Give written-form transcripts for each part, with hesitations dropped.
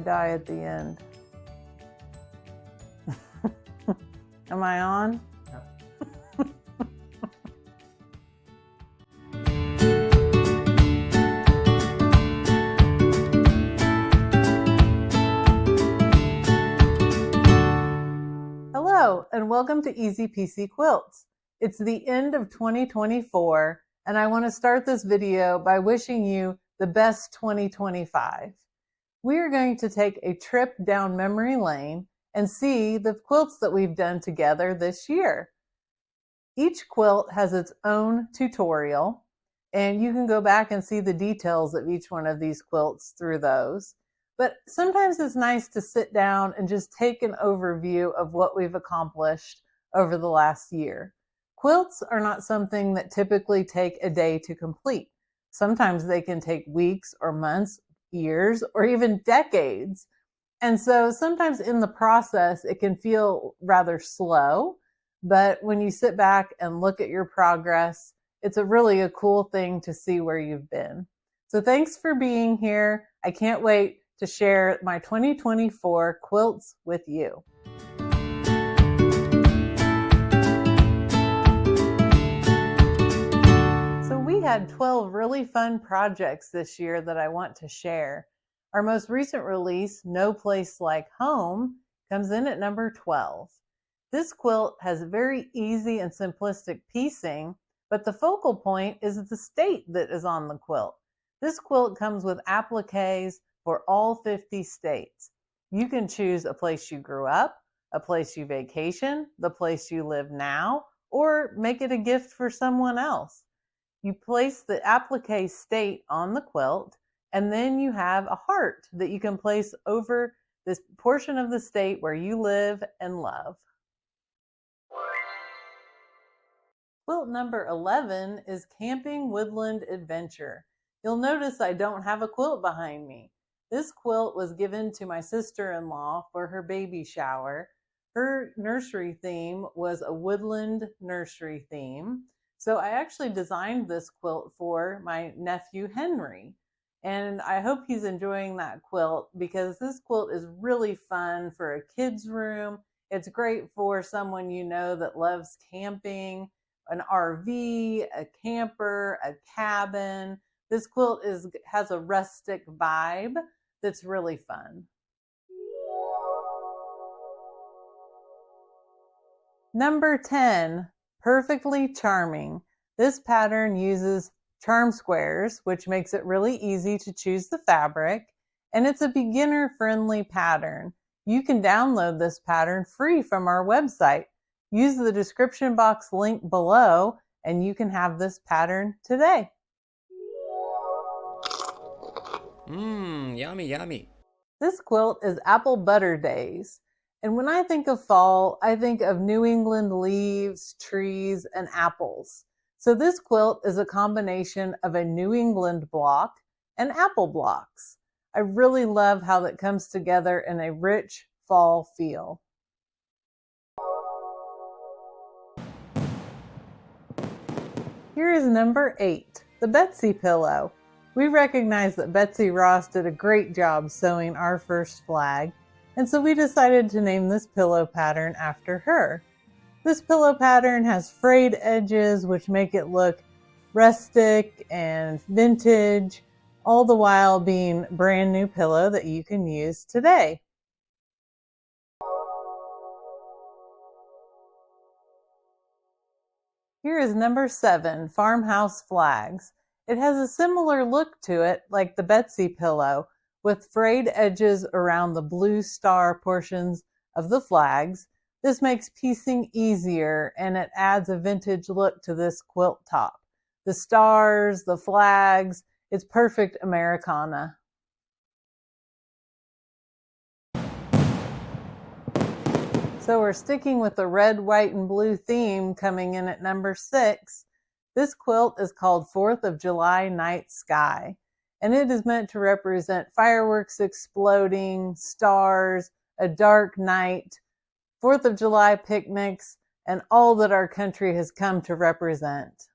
die at the end. Am I on? Hello, and welcome to Easy Piecy Quilts. It's the end of 2024, and I want to start this video by wishing you the best 2025. We are going to take a trip down memory lane and see the quilts that we've done together this year. Each quilt has its own tutorial, and you can go back and see the details of each one of these quilts through those. But sometimes it's nice to sit down and just take an overview of what we've accomplished over the last year. Quilts are not something that typically take a day to complete. Sometimes they can take weeks or months, years, or even decades. And so sometimes in the process, it can feel rather slow. But when you sit back and look at your progress, it's really a cool thing to see where you've been. So thanks for being here. I can't wait to share my 2024 quilts with you. So we had 12 really fun projects this year that I want to share. Our most recent release, No Place Like Home, comes in at number 12. This quilt has very easy and simplistic piecing, but the focal point is the state that is on the quilt. This quilt comes with appliques for all 50 states. You can choose a place you grew up, a place you vacation, the place you live now, or make it a gift for someone else. You place the applique state on the quilt, and then you have a heart that you can place over this portion of the state where you live and love. Quilt number 11 is Camping Woodland Adventure. You'll notice I don't have a quilt behind me. This quilt was given to my sister-in-law for her baby shower. Her nursery theme was a woodland nursery theme. So I actually designed this quilt for my nephew Henry. And I hope he's enjoying that quilt because this quilt is really fun for a kid's room. It's great for someone you know that loves camping, an RV, a camper, a cabin. This quilt has a rustic vibe that's really fun. Number 10, Perfectly Charming. This pattern uses charm squares, which makes it really easy to choose the fabric, and it's a beginner-friendly pattern. You can download this pattern free from our website. Use the description box link below, and you can have this pattern today. Yummy, yummy. This quilt is Apple Butter Days. And when I think of fall, I think of New England leaves, trees, and apples. So this quilt is a combination of a New England block and apple blocks. I really love how that comes together in a rich fall feel. Here is number 8, the Betsy Pillow. We recognize that Betsy Ross did a great job sewing our first flag, and so we decided to name this pillow pattern after her. This pillow pattern has frayed edges which make it look rustic and vintage, all the while being a brand new pillow that you can use today. Here is number 7, Farmhouse Flags. It has a similar look to it like the Betsy Pillow, with frayed edges around the blue star portions of the flags. This makes piecing easier and it adds a vintage look to this quilt top. The stars, the flags, it's perfect Americana. So we're sticking with the red, white, and blue theme coming in at number 6. This quilt is called 4th of July Night Sky, and it is meant to represent fireworks exploding, stars, a dark night, 4th of July picnics, and all that our country has come to represent.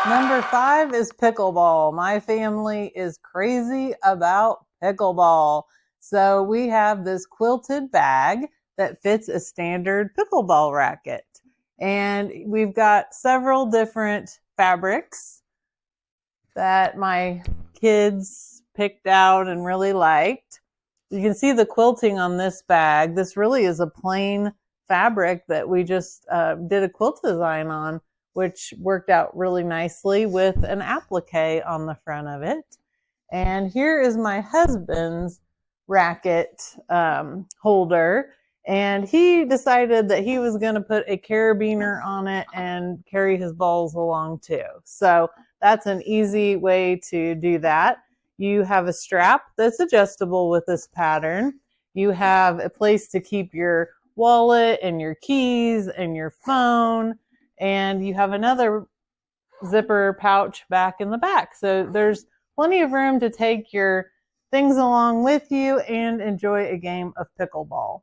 Number 5 is Pickle Ball. My family is crazy about Pickle Ball. So we have this quilted bag that fits a standard pickleball racket. And we've got several different fabrics that my kids picked out and really liked. You can see the quilting on this bag. This really is a plain fabric that we just did a quilt design on, which worked out really nicely with an applique on the front of it. And here is my husband's racket holder. And he decided that he was going to put a carabiner on it and carry his balls along too. So that's an easy way to do that. You have a strap that's adjustable with this pattern. You have a place to keep your wallet and your keys and your phone. And you have another zipper pouch back in the back. So there's plenty of room to take your things along with you and enjoy a game of pickleball.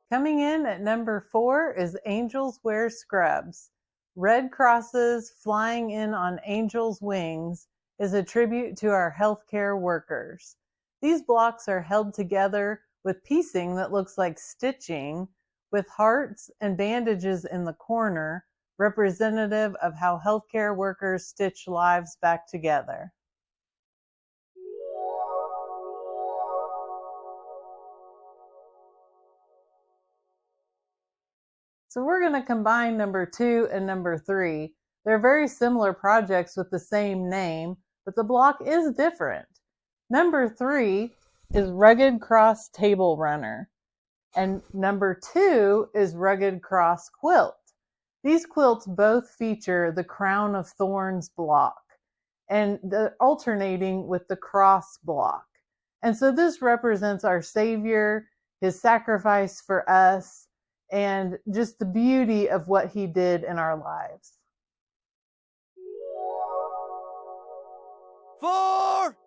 Coming in at number 4 is Angels Wear Scrubs. Red crosses flying in on angels' wings is a tribute to our healthcare workers. These blocks are held together with piecing that looks like stitching, with hearts and bandages in the corner, representative of how healthcare workers stitch lives back together. So we're going to combine number 2 and number 3. They're very similar projects with the same name, but the block is different. Number 3 is Rugged Cross Table Runner, and number 2 is Rugged Cross Quilt. These quilts both feature the Crown of Thorns block and alternating with the cross block. And so this represents our Savior, his sacrifice for us, and just the beauty of what he did in our lives. 4.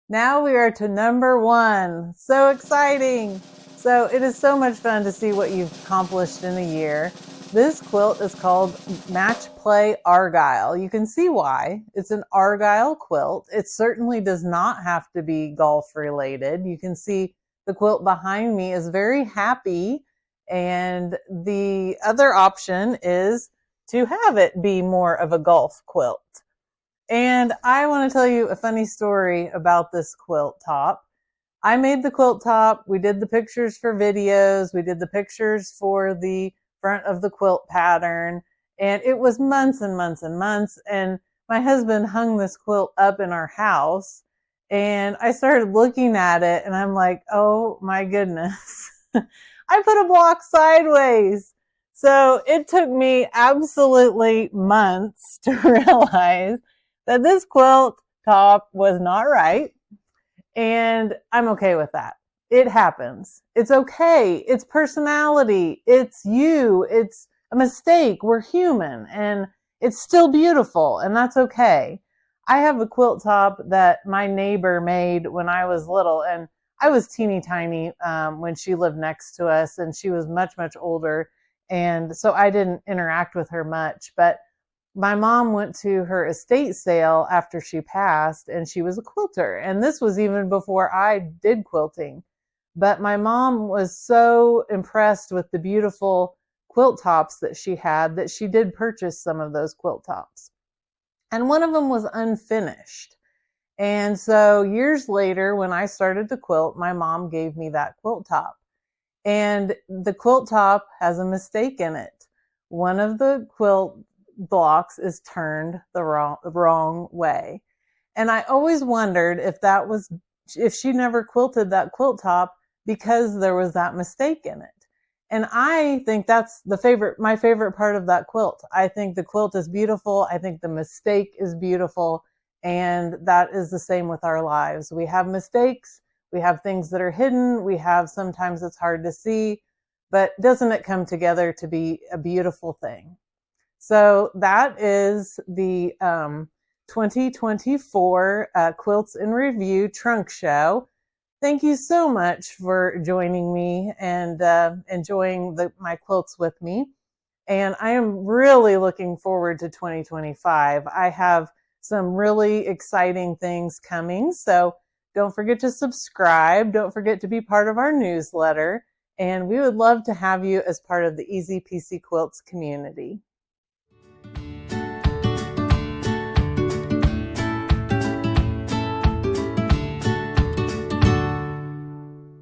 Now we are to number 1. So exciting. So it is so much fun to see what you've accomplished in a year. This quilt is called Match Play Argyle. You can see why. It's an Argyle quilt. It certainly does not have to be golf related. You can see the quilt behind me is very happy, and the other option is to have it be more of a golf quilt. And I want to tell you a funny story about this quilt top. I made the quilt top. We did the pictures for videos. We did the pictures for the front of the quilt pattern. And it was months and months and months. And my husband hung this quilt up in our house. And I started looking at it and I'm like, oh my goodness, I put a block sideways. So it took me absolutely months to realize that this quilt top was not right. And I'm okay with that. It happens. It's okay. It's personality. It's you. It's a mistake. We're human and it's still beautiful and that's okay. I have a quilt top that my neighbor made when I was little, and I was teeny tiny when she lived next to us, and she was much, much older. And so I didn't interact with her much, but my mom went to her estate sale after she passed, and she was a quilter. And this was even before I did quilting. But my mom was so impressed with the beautiful quilt tops that she had that she did purchase some of those quilt tops. And one of them was unfinished. And so years later, when I started to quilt, my mom gave me that quilt top. And the quilt top has a mistake in it. One of the quilt blocks is turned the wrong way. And I always wondered if she never quilted that quilt top because there was that mistake in it. And I think that's my favorite part of that quilt. I think the quilt is beautiful. I think the mistake is beautiful. And that is the same with our lives. We have mistakes. We have things that are hidden. Sometimes it's hard to see, but doesn't it come together to be a beautiful thing? So that is the 2024 Quilts in Review trunk show. Thank you so much for joining me and enjoying my quilts with me. And I am really looking forward to 2025. I have some really exciting things coming. So don't forget to subscribe. Don't forget to be part of our newsletter. And we would love to have you as part of the Easy Piecy Quilts community.